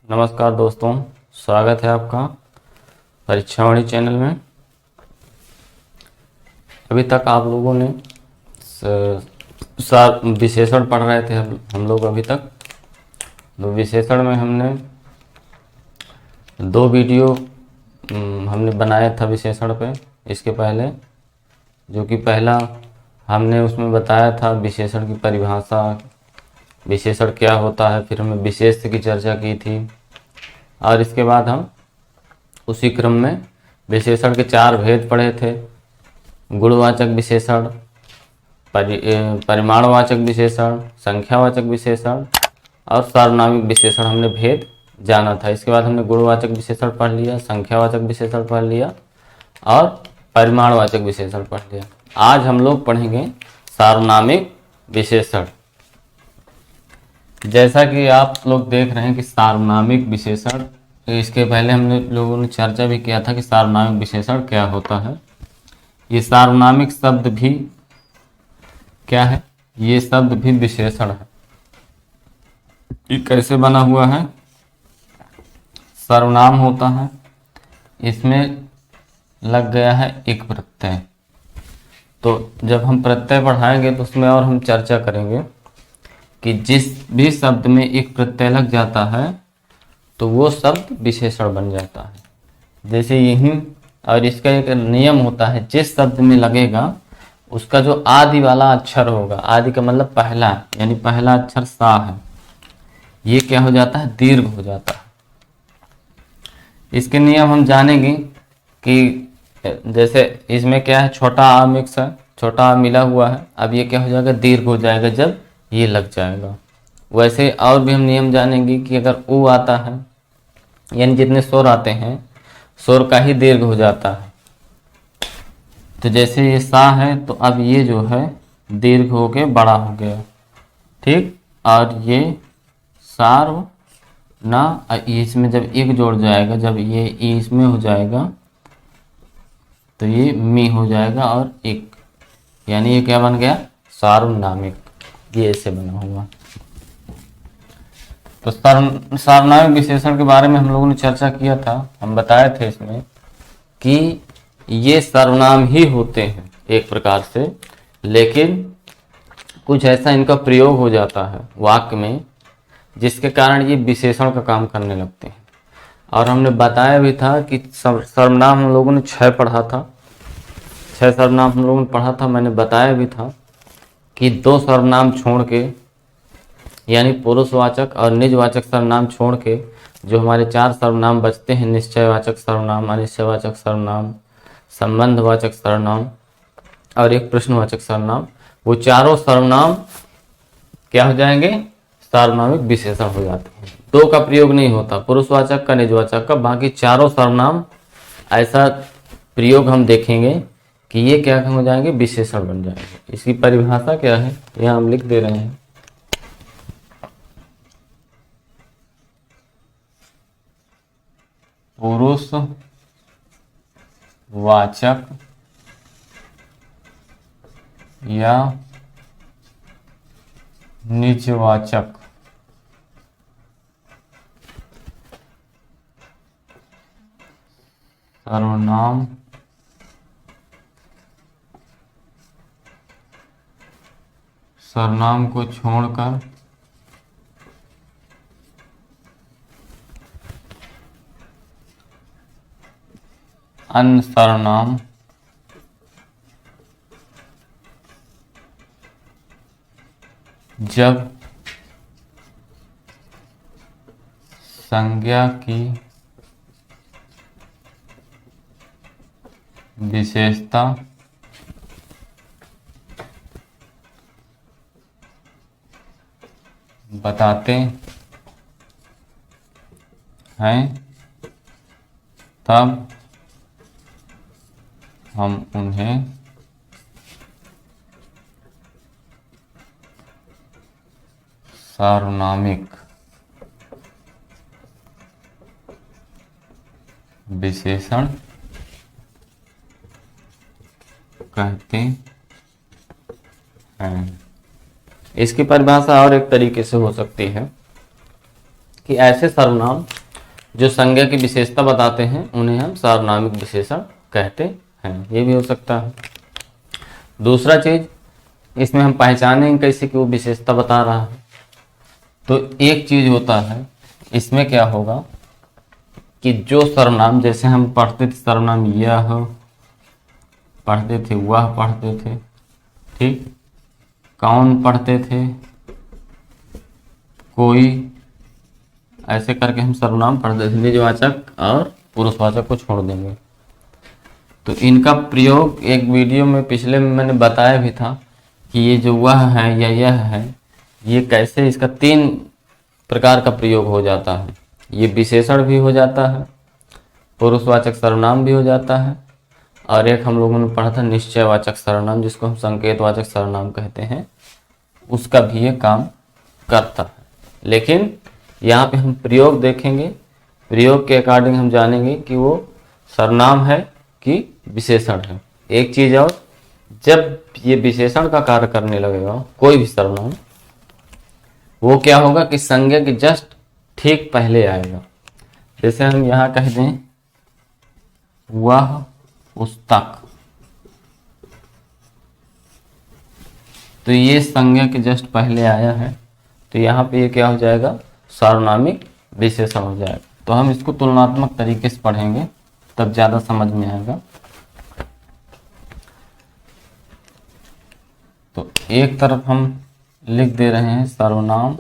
नमस्कार दोस्तों, स्वागत है आपका परीक्षावाणी चैनल में। अभी तक आप लोगों ने विशेषण पढ़ रहे थे हम लोग अभी तक। तो विशेषण में हमने दो वीडियो हमने बनाया था विशेषण पे इसके पहले, जो कि पहला हमने उसमें बताया था विशेषण की परिभाषा, विशेषण क्या होता है, फिर हमने विशेष की चर्चा की थी। और इसके बाद हम उसी क्रम में विशेषण के 4 भेद पढ़े थे। गुणवाचक विशेषण, परिमाणवाचक विशेषण, संख्यावाचक विशेषण और सार्वनामिक विशेषण हमने भेद जाना था। इसके बाद हमने गुणवाचक विशेषण पढ़ लिया, संख्यावाचक विशेषण पढ़ लिया और परिमाणवाचक विशेषण पढ़ लिया। आज हम लोग पढ़ेंगे सार्वनामिक विशेषण। जैसा कि आप लोग देख रहे हैं कि सार्वनामिक विशेषण, इसके पहले हमने लोगों ने चर्चा भी किया था कि सार्वनामिक विशेषण क्या होता है। ये सार्वनामिक शब्द भी क्या है, ये शब्द भी विशेषण है। ये कैसे बना हुआ है? सर्वनाम होता है, इसमें लग गया है एक प्रत्यय। तो जब हम प्रत्यय पढ़ाएंगे तो उसमें और हम चर्चा करेंगे कि जिस भी शब्द में एक प्रत्यय लग जाता है तो वो शब्द विशेषण बन जाता है। जैसे यही, और इसका एक नियम होता है, जिस शब्द में लगेगा उसका जो आदि वाला अक्षर होगा, आदि का मतलब पहला, यानी पहला अक्षर सा है, ये क्या हो जाता है? दीर्घ हो जाता है। इसके नियम हम जानेंगे कि जैसे इसमें क्या है, छोटा आ मिक्स है, छोटा आ मिला हुआ है, अब ये क्या हो जाएगा? दीर्घ हो जाएगा जब ये लग जाएगा। वैसे और भी हम नियम जानेंगे कि अगर ऊ आता है, यानी जितने स्वर आते हैं स्वर का ही दीर्घ हो जाता है। तो जैसे ये सा है तो अब ये जो है दीर्घ होके बड़ा हो गया, ठीक। और ये सार्व ना, इसमें जब एक जोड़ जाएगा, जब ये इसमें हो जाएगा तो ये मी हो जाएगा और एक, यानी ये क्या बन गया? सार्वनामिक। ये ऐसे बना हुआ। तो सार्वनामिक विशेषण के बारे में हम लोगों ने चर्चा किया था। हम बताए थे इसमें कि ये सर्वनाम ही होते हैं एक प्रकार से, लेकिन कुछ ऐसा इनका प्रयोग हो जाता है वाक्य में जिसके कारण ये विशेषण का काम करने लगते हैं। और हमने बताया भी था कि सर्वनाम हम लोगों ने 6 पढ़ा था, 6 सर्वनाम हम लोगों ने पढ़ा था। मैंने बताया भी था कि 2 सर्वनाम छोड़ के, यानी पुरुषवाचक और निजवाचक सर्वनाम छोड़ के जो हमारे 4 सर्वनाम बचते हैं, निश्चयवाचक सर्वनाम, अनिश्चयवाचक सर्वनाम, संबंधवाचक सर्वनाम और एक प्रश्नवाचक सर्वनाम, वो चारों सर्वनाम क्या हो जाएंगे? सार्वनामिक विशेषण हो जाते हैं। 2 का प्रयोग नहीं होता, पुरुषवाचक का, निजवाचक का। बाकी चारों सर्वनाम ऐसा प्रयोग हम देखेंगे कि ये क्या हो जाएंगे? विशेषण बन जाएंगे। इसकी परिभाषा क्या है यहाँ हम लिख दे रहे हैं। पुरुषवाचक या निजवाचक सर्वनाम सर्वनाम को छोड़कर अन्य सर्वनाम जब संज्ञा की विशेषता बताते हैं तब हम उन्हें सार्वनामिक विशेषण कहते हैं। इसकी परिभाषा और एक तरीके से हो सकती है कि ऐसे सर्वनाम जो संज्ञा की विशेषता बताते हैं उन्हें हम सार्वनामिक विशेषण कहते हैं। ये भी हो सकता है। दूसरा चीज, इसमें हम पहचानेंगे कैसे कि वो विशेषता बता रहा है। तो एक चीज होता है, इसमें क्या होगा कि जो सर्वनाम, जैसे हम पढ़ते थे सर्वनाम यह पढ़ते थे, वह पढ़ते थे, ठीक, कौन पढ़ते थे, कोई, ऐसे करके हम सर्वनाम पढ़ते थे। निजवाचक और पुरुषवाचक को छोड़ देंगे। तो इनका प्रयोग एक वीडियो में पिछले में मैंने बताया भी था कि ये जो वह है या यह है, ये कैसे, इसका 3 प्रकार का प्रयोग हो जाता है। ये विशेषण भी हो जाता है, पुरुषवाचक सर्वनाम भी हो जाता है, और एक हम लोगों ने पढ़ा था निश्चयवाचक सर्वनाम, जिसको हम संकेतवाचक सर्वनाम कहते हैं, उसका भी ये काम करता है। लेकिन यहाँ पे हम प्रयोग देखेंगे, प्रयोग के अकॉर्डिंग हम जानेंगे कि वो सर्वनाम है कि विशेषण है। एक चीज और, जब ये विशेषण का कार्य करने लगेगा कोई भी सर्वनाम, वो क्या होगा कि संज्ञा के जस्ट ठीक पहले आएगा। जैसे हम यहाँ कह दें वह पुस्तक, तो ये संज्ञा के जस्ट पहले आया है, तो यहाँ पे ये क्या हो जाएगा, सार्वनामिक विशेषण हो जाएगा। तो हम इसको तुलनात्मक तरीके से पढ़ेंगे, तब ज्यादा समझ में आएगा। तो एक तरफ हम लिख दे रहे हैं सर्वनाम,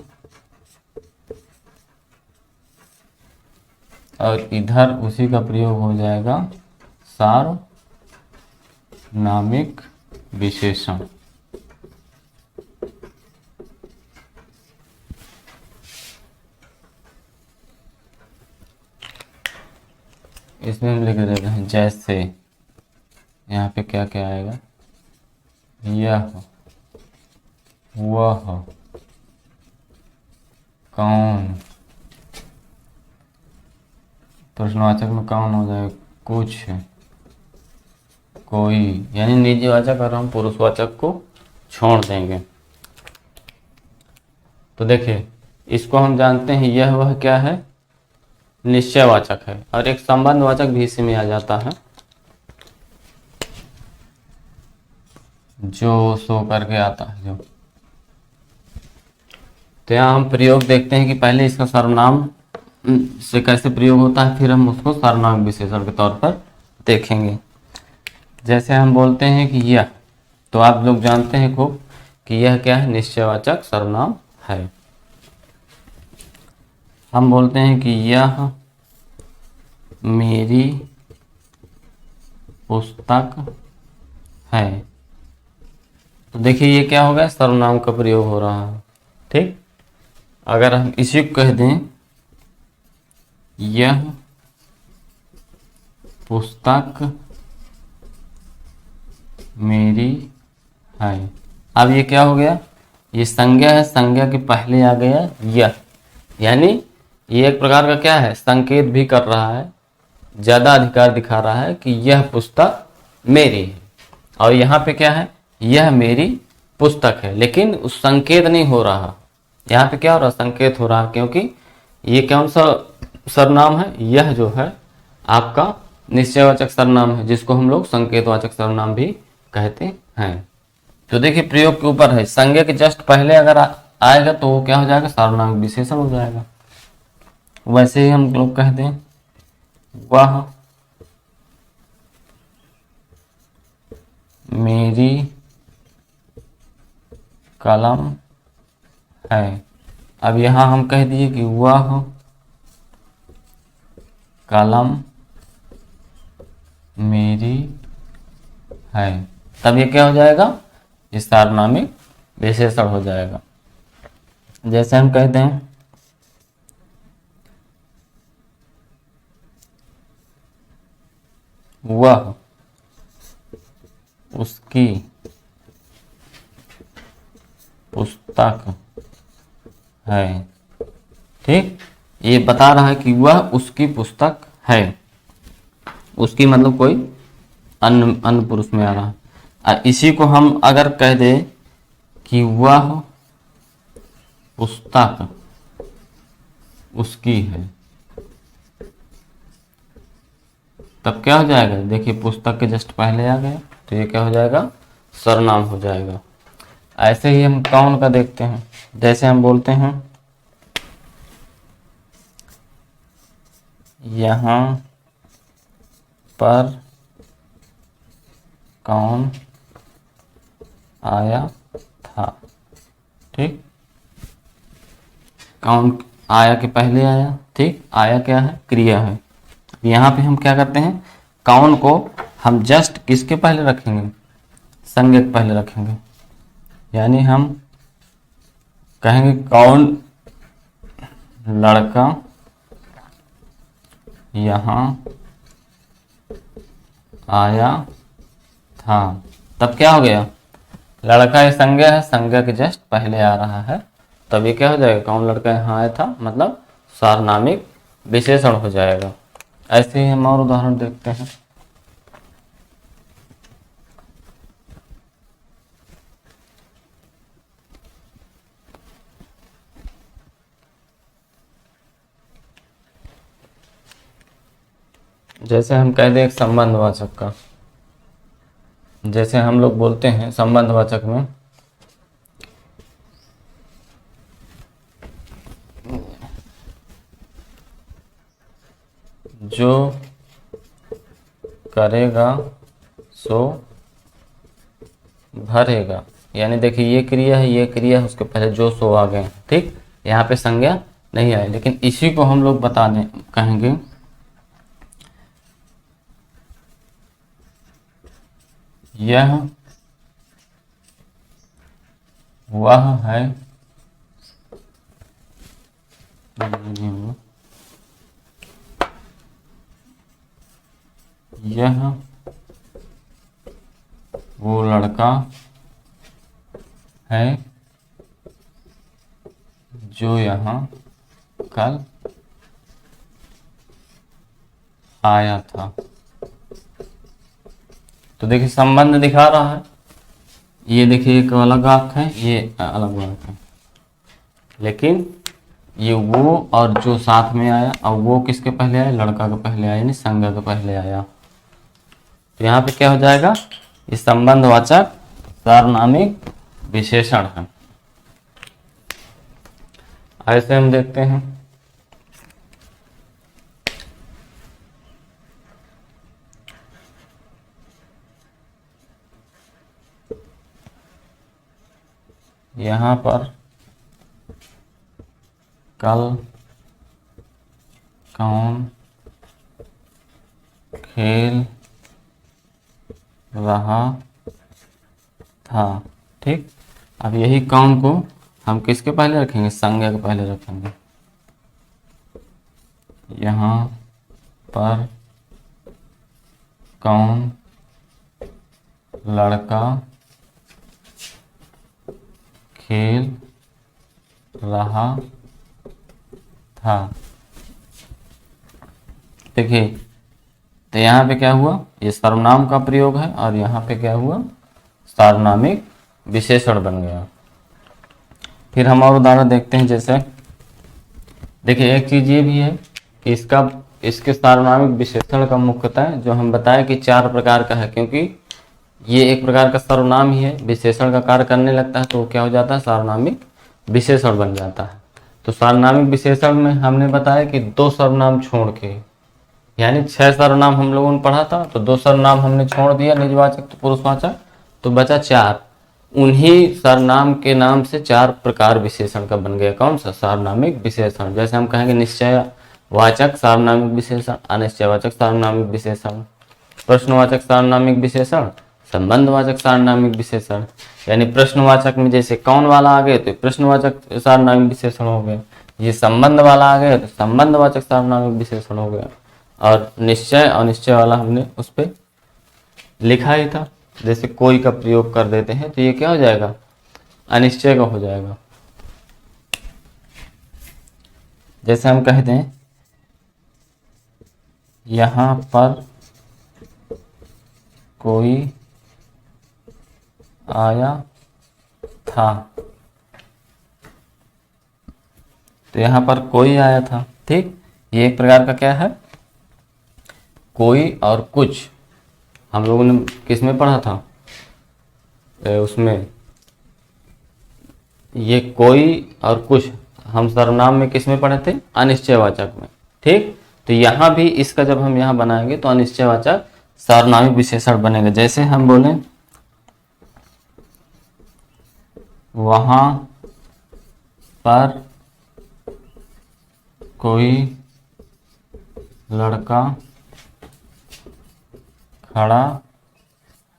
और इधर उसी का प्रयोग हो जाएगा सार्वनामिक विशेषण। इसमें हम लिख देते हैं जैसे, यहाँ पे क्या क्या आएगा, यह, वह, कौन, प्रश्नवाचक में कौन हो जाएगा, कुछ, कोई, यानी निजवाचक और हम पुरुषवाचक को छोड़ देंगे। तो देखिए, इसको हम जानते हैं, यह वह क्या है, निश्चयवाचक है, और एक संबंधवाचक भी इसी में आ जाता है, जो सो करके आता है जो। तो यहाँ हम प्रयोग देखते हैं कि पहले इसका सर्वनाम से कैसे प्रयोग होता है, फिर हम उसको सर्वनाम विशेषण के तौर पर देखेंगे। जैसे हम बोलते हैं कि यह, तो आप लोग जानते हैं खूब कि यह क्या है, निश्चयवाचक सर्वनाम है। हम बोलते हैं कि यह मेरी पुस्तक है, तो देखिए ये क्या हो गया, सर्वनाम का प्रयोग हो रहा है, ठीक। अगर हम इसी को कह दें यह पुस्तक मेरी है, अब ये क्या हो गया, ये संज्ञा है, संज्ञा के पहले आ गया यह, यानी ये एक प्रकार का क्या है, संकेत भी कर रहा है, ज्यादा अधिकार दिखा रहा है कि यह पुस्तक मेरी है। और यहाँ पे क्या है, यह मेरी पुस्तक है, लेकिन उस संकेत नहीं हो रहा, यहाँ पे क्या हो रहा, संकेत हो रहा, क्योंकि ये कौन सा सर्वनाम है, यह जो है आपका निश्चयवाचक सर्वनाम है, जिसको हम लोग संकेतवाचक सर्वनाम भी कहते हैं। तो देखिए प्रयोग के ऊपर है, संज्ञा के जस्ट पहले अगर आएगा तो वो क्या हो जाएगा, सार्वनामिक विशेषण हो जाएगा। वैसे ही हम लोग कहते हैं वह मेरी कलम है, अब यहां हम कह दिए कि वह कलम मेरी है, तब ये क्या हो जाएगा, ये सार्वनामिक विशेषण हो जाएगा। जैसे हम कहते हैं वह उसकी पुस्तक है, ठीक, ये बता रहा है कि वह उसकी पुस्तक है, उसकी मतलब कोई अन्य पुरुष में आ रहा है। और इसी को हम अगर कह दे कि वह पुस्तक उसकी है, तब क्या हो जाएगा, देखिए पुस्तक के जस्ट पहले आ गया तो ये क्या हो जाएगा, सर्वनाम हो जाएगा। ऐसे ही हम कौन का देखते हैं, जैसे हम बोलते हैं यहाँ पर कौन आया था, ठीक, कौन आया के पहले आया, ठीक, आया क्या है, क्रिया है। यहाँ पे हम क्या करते हैं, कौन को हम जस्ट किसके पहले रखेंगे, संज्ञा के पहले रखेंगे। यानी हम कहेंगे कौन लड़का यहाँ आया था, तब क्या हो गया, लड़का ये संज्ञा है, संज्ञा के जस्ट पहले आ रहा है, तब ये क्या हो जाएगा, कौन लड़का यहाँ आया था, मतलब सार्वनामिक विशेषण हो जाएगा। ऐसे ही हम और उदाहरण देखते हैं। जैसे हम कह दें एक संबंधवाचक का, जैसे हम लोग बोलते हैं संबंधवाचक में जो करेगा सो भरेगा, यानी देखिए ये क्रिया है, ये क्रिया है, उसके पहले जो सो आ गए, ठीक, यहाँ पे संज्ञा नहीं आई, लेकिन इसी को हम लोग बता दें, कहेंगे यह वह है, यह वो लड़का है जो यहाँ कल आया था। तो देखिए संबंध दिखा रहा है, ये देखिए एक अलग वाक्य है, ये अलग वाक्य है, लेकिन ये वो और जो साथ में आया, और वो किसके पहले आया, लड़का के पहले आया, यानी संज्ञा के पहले आया। तो यहाँ पे क्या हो जाएगा, ये संबंधवाचक सार्वनामिक विशेषण है। ऐसे हम देखते हैं यहाँ पर कल कौन खेल रहा था, ठीक, अब यही कौन को हम किसके पहले रखेंगे, संज्ञा के पहले रखेंगे। यहाँ पर कौन लड़का खेल रहा था, देखिए तो यहाँ पे क्या हुआ, ये सर्वनाम का प्रयोग है, और यहाँ पे क्या हुआ, सार्वनामिक विशेषण बन गया। फिर हम और उदाहरण देखते हैं, जैसे देखिए एक चीज ये भी है कि इसके सार्वनामिक विशेषण का मुख्यतः जो हम बताए कि 4 प्रकार का है, क्योंकि ये एक प्रकार का सर्वनाम ही है, विशेषण का कार्य करने लगता है तो क्या हो जाता है, सार्वनामिक विशेषण बन जाता है। तो सार्वनामिक विशेषण में हमने बताया कि 2 सर्वनाम छोड़ के, यानी 6 सर्वनाम हम लोगों ने पढ़ा था, तो 2 सर्वनाम हमने छोड़ दिया, निजवाचक तो पुरुषवाचक, तो बचा 4। उन्हीं सर्वनाम के नाम से 4 प्रकार विशेषण का बन गया, कौन सा, सार्वनामिक विशेषण। जैसे हम कहेंगे निश्चयवाचक सार्वनामिक विशेषण, अनिश्चयवाचक सार्वनामिक विशेषण, प्रश्नवाचक सार्वनामिक विशेषण, संबंधवाचक सार्वनामिक विशेषण। यानी प्रश्नवाचक में जैसे कौन वाला आ गए तो प्रश्नवाचक सार्वनामिक विशेषण हो गए, ये संबंध वाला आ गया तो संबंधवाचक सार्वनामिक विशेषण हो गया, और निश्चय अनिश्चय वाला हमने उस पर लिखा ही था, जैसे कोई का प्रयोग कर देते हैं तो ये क्या हो जाएगा, अनिश्चय का हो जाएगा। जैसे हम कहते हैं यहाँ पर कोई आया था, तो यहाँ पर कोई आया था। ठीक, ये एक प्रकार का क्या है, कोई और कुछ। हम लोगों ने किस में पढ़ा था, उसमें ये कोई और कुछ हम सर्वनाम में किस में पढ़े थे, अनिश्चयवाचक में। ठीक, तो यहाँ भी इसका जब हम यहाँ बनाएंगे तो अनिश्चयवाचक सार्वनामिक विशेषण बनेगा। जैसे हम बोले वहां पर कोई लड़का खड़ा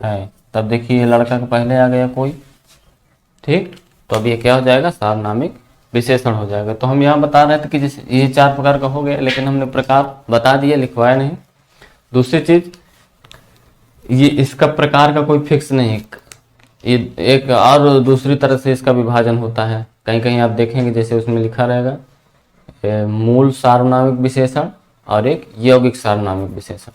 है, तब देखिए लड़का के पहले आ गया कोई। ठीक, तो अब ये क्या हो जाएगा, सार्वनामिक विशेषण हो जाएगा। तो हम यहाँ बता रहे थे कि जैसे ये 4 प्रकार का हो गया, लेकिन हमने प्रकार बता दिए, लिखवाया नहीं। दूसरी चीज, ये इसका प्रकार का कोई फिक्स नहीं, ये एक और दूसरी तरह से इसका विभाजन होता है। कहीं कहीं आप देखेंगे जैसे उसमें लिखा रहेगा मूल सार्वनामिक विशेषण और एक यौगिक सार्वनामिक विशेषण।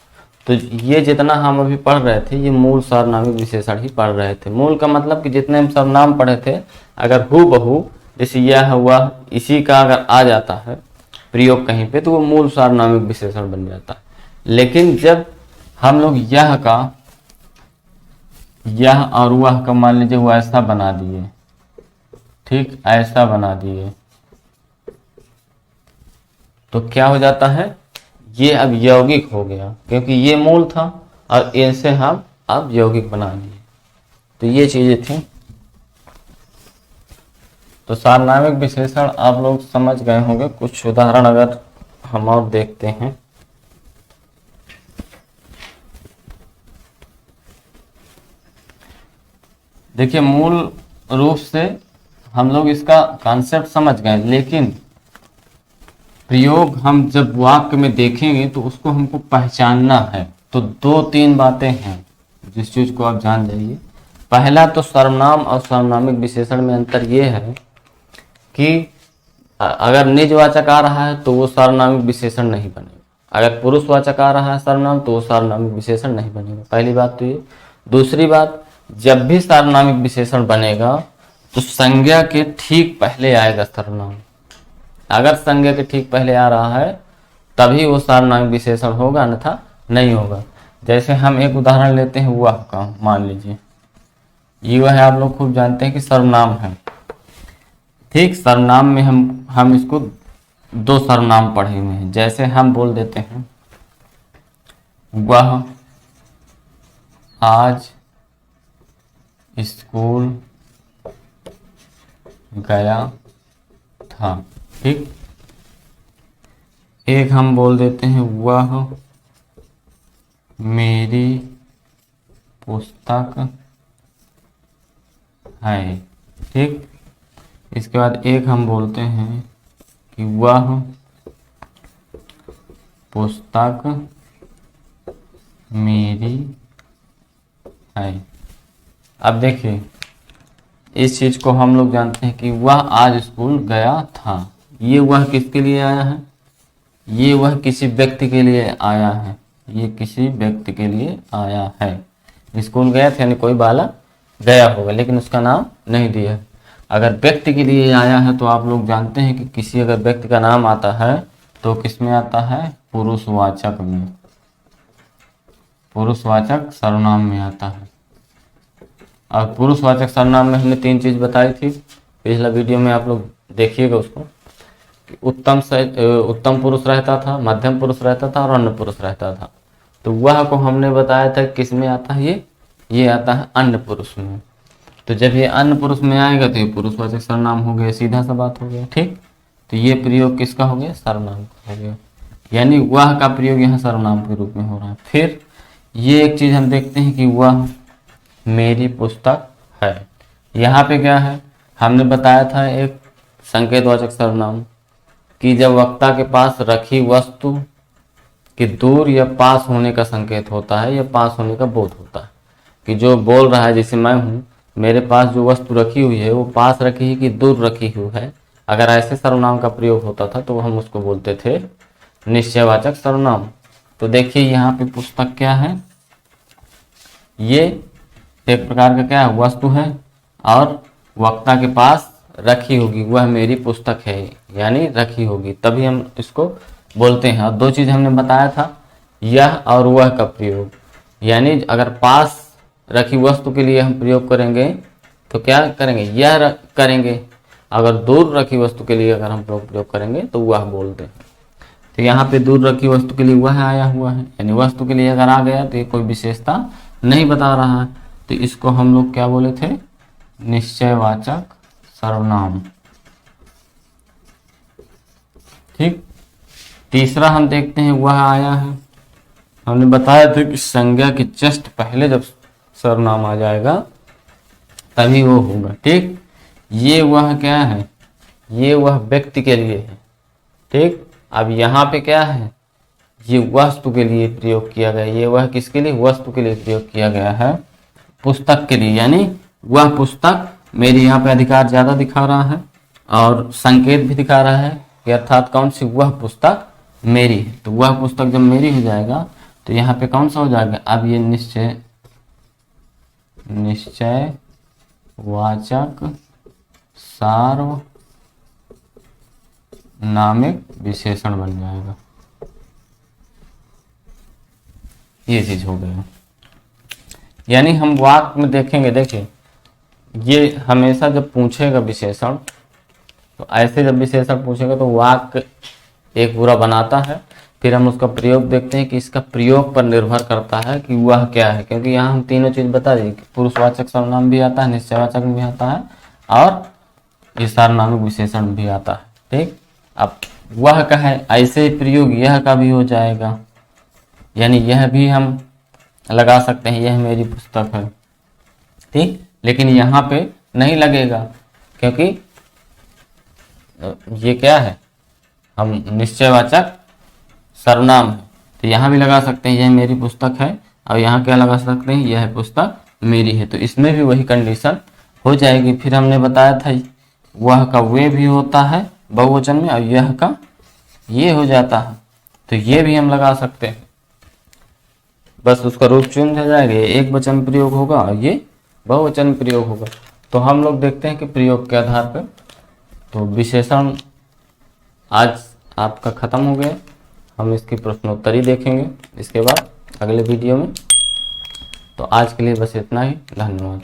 तो ये जितना हम अभी पढ़ रहे थे ये मूल सार्वनामिक विशेषण ही पढ़ रहे थे। मूल का मतलब कि जितने हम सर्वनाम पढ़े थे, अगर हूबहू जैसे यह हुआ इसी का अगर आ जाता है प्रयोग कहीं पे, तो वो मूल सार्वनामिक विशेषण बन जाता है। लेकिन जब हम लोग यह और वह का मान लीजिए वो ऐसा बना दिए, ठीक, ऐसा बना दिए, तो क्या हो जाता है, ये अब यौगिक हो गया, क्योंकि ये मूल था और इनसे हम अब यौगिक बना दिए। तो ये चीजें थी। तो सार्वनामिक विशेषण आप लोग समझ गए होंगे। कुछ उदाहरण अगर हम और देखते हैं, देखिए मूल रूप से हम लोग इसका कॉन्सेप्ट समझ गए, लेकिन प्रयोग हम जब वाक्य में देखेंगे तो उसको हमको पहचानना है। तो 2-3 बातें हैं जिस चीज को आप जान जाइए। पहला तो सर्वनाम और सार्वनामिक विशेषण में अंतर ये है कि अगर निजवाचक आ रहा है तो वो सार्वनामिक विशेषण नहीं बनेगा, अगर पुरुषवाचक आ रहा है सर्वनाम तो वो सार्वनामिक विशेषण नहीं बनेगा। पहली बात तो ये। दूसरी बात, जब भी सार्वनामिक विशेषण बनेगा तो संज्ञा के ठीक पहले आएगा सर्वनाम। अगर संज्ञा के ठीक पहले आ रहा है तभी वो सार्वनामिक विशेषण होगा, अन्यथा नहीं होगा। जैसे हम एक उदाहरण लेते हैं वह का, मान लीजिए ये वह है, आप लोग खूब जानते हैं कि सर्वनाम है। ठीक, सर्वनाम में हम इसको 2 सर्वनाम पढ़े हुए हैं। जैसे हम बोल देते हैं वह आज स्कूल गया था। ठीक, एक हम बोल देते हैं वह मेरी पुस्तक है। ठीक, इसके बाद एक हम बोलते हैं कि वह पुस्तक मेरी है। अब देखिए इस चीज को हम लोग जानते हैं कि वह आज स्कूल गया था। ये वह किसके लिए आया है, ये वह किसी व्यक्ति के लिए आया है, ये किसी व्यक्ति के लिए आया है। स्कूल गया था यानी कोई बालक गया होगा, लेकिन उसका नाम नहीं दिया। अगर व्यक्ति के लिए आया है तो आप लोग जानते हैं कि किसी अगर व्यक्ति का नाम आता है तो किस में आता है, पुरुषवाचक में, पुरुषवाचक सर्वनाम में आता है। और पुरुषवाचक सर्वनाम में हमने 3 चीज बताई थी पिछला वीडियो में, आप लोग देखिएगा उसको। उत्तम पुरुष रहता था, मध्यम पुरुष रहता था और अन्य पुरुष रहता था। तो वह को हमने बताया था किस में आता है, ये आता है अन्य पुरुष में। तो जब ये अन्य पुरुष में आएगा तो ये पुरुषवाचक सर्वनाम हो गया, सीधा सा बात हो गया। ठीक, तो ये प्रयोग किसका हो गया, सर्वनाम का हो गया, यानी वह का प्रयोग यहाँ सर्वनाम के रूप में हो रहा है। फिर ये एक चीज हम देखते हैं कि वह मेरी पुस्तक है। यहाँ पे क्या है, हमने बताया था एक संकेतवाचक सर्वनाम कि जब वक्ता के पास रखी वस्तु कि दूर या पास होने का संकेत होता है या पास होने का बोध होता है, कि जो बोल रहा है जैसे मैं हूँ, मेरे पास जो वस्तु रखी हुई है वो पास रखी है कि दूर रखी हुई है। अगर ऐसे सर्वनाम का प्रयोग होता था तो हम उसको बोलते थे निश्चयवाचक सर्वनाम। तो देखिए यहाँ पे पुस्तक क्या है, ये एक प्रकार का क्या है, वस्तु है, और वक्ता के पास रखी होगी, वह मेरी पुस्तक है, यानी रखी होगी, तभी हम इसको बोलते हैं। और दो चीज़ हमने बताया था, यह और वह का प्रयोग, यानी अगर पास रखी वस्तु के लिए हम प्रयोग करेंगे तो क्या करेंगे, यह करेंगे। अगर दूर रखी वस्तु के लिए अगर हम प्रयोग करेंगे तो वह बोलते हैं। तो यहाँ पे दूर रखी वस्तु के लिए वह आया हुआ है, यानी वस्तु के लिए अगर आ गया तो ये कोई विशेषता नहीं बता रहा है, तो इसको हम लोग क्या बोले थे, निश्चयवाचक सर्वनाम। ठीक, तीसरा हम देखते हैं, वह आया है। हमने बताया था कि संज्ञा के जस्ट पहले जब सर्वनाम आ जाएगा तभी वो होगा। ठीक, ये वह क्या है, ये वह व्यक्ति के लिए है। ठीक, अब यहाँ पे क्या है, ये वस्तु के लिए प्रयोग किया गया, ये वह किसके लिए, वस्तु के लिए प्रयोग किया गया है, पुस्तक के लिए, यानी वह पुस्तक मेरी, यहाँ पे अधिकार ज्यादा दिखा रहा है और संकेत भी दिखा रहा है कि अर्थात कौन सी, वह पुस्तक मेरी है। तो वह पुस्तक जब मेरी हो जाएगा तो यहाँ पे कौन सा हो जाएगा, अब ये निश्चयवाचक सार्वनामिक विशेषण बन जाएगा। ये चीज हो गया, यानी हम वाक्य में देखेंगे, देखिए ये हमेशा जब पूछेगा विशेषण, तो ऐसे जब विशेषण पूछेगा तो वाक्य एक पूरा बनाता है, फिर हम उसका प्रयोग देखते हैं कि इसका प्रयोग पर निर्भर करता है कि वह क्या है, क्योंकि यहाँ हम तीनों चीज बता दें कि पुरुषवाचक सर्वनाम भी आता है, निश्चयवाचक भी आता है और ये सार्वनामिक विशेषण भी आता है। ठीक, अब वह का है, ऐसे प्रयोग यह का भी हो जाएगा, यानी यह भी हम लगा सकते हैं, यह मेरी पुस्तक है। ठीक, लेकिन यहाँ पे नहीं लगेगा क्योंकि ये क्या है, हम निश्चयवाचक सर्वनाम है, तो यहाँ भी लगा सकते हैं यह मेरी पुस्तक है, और यहाँ क्या लगा सकते हैं, यह पुस्तक मेरी है, तो इसमें भी वही कंडीशन हो जाएगी। फिर हमने बताया था वह का वे भी होता है बहुवचन में, और यह का ये हो जाता है, तो ये भी हम लगा सकते हैं, बस उसका रूप चेंज हो जाएगा, ये एक वचन प्रयोग होगा और ये बहुवचन प्रयोग होगा। तो हम लोग देखते हैं कि प्रयोग के आधार पर, तो विशेषण आज आपका खत्म हो गया, हम इसकी प्रश्नोत्तरी देखेंगे इसके बाद अगले वीडियो में। तो आज के लिए बस इतना ही, धन्यवाद।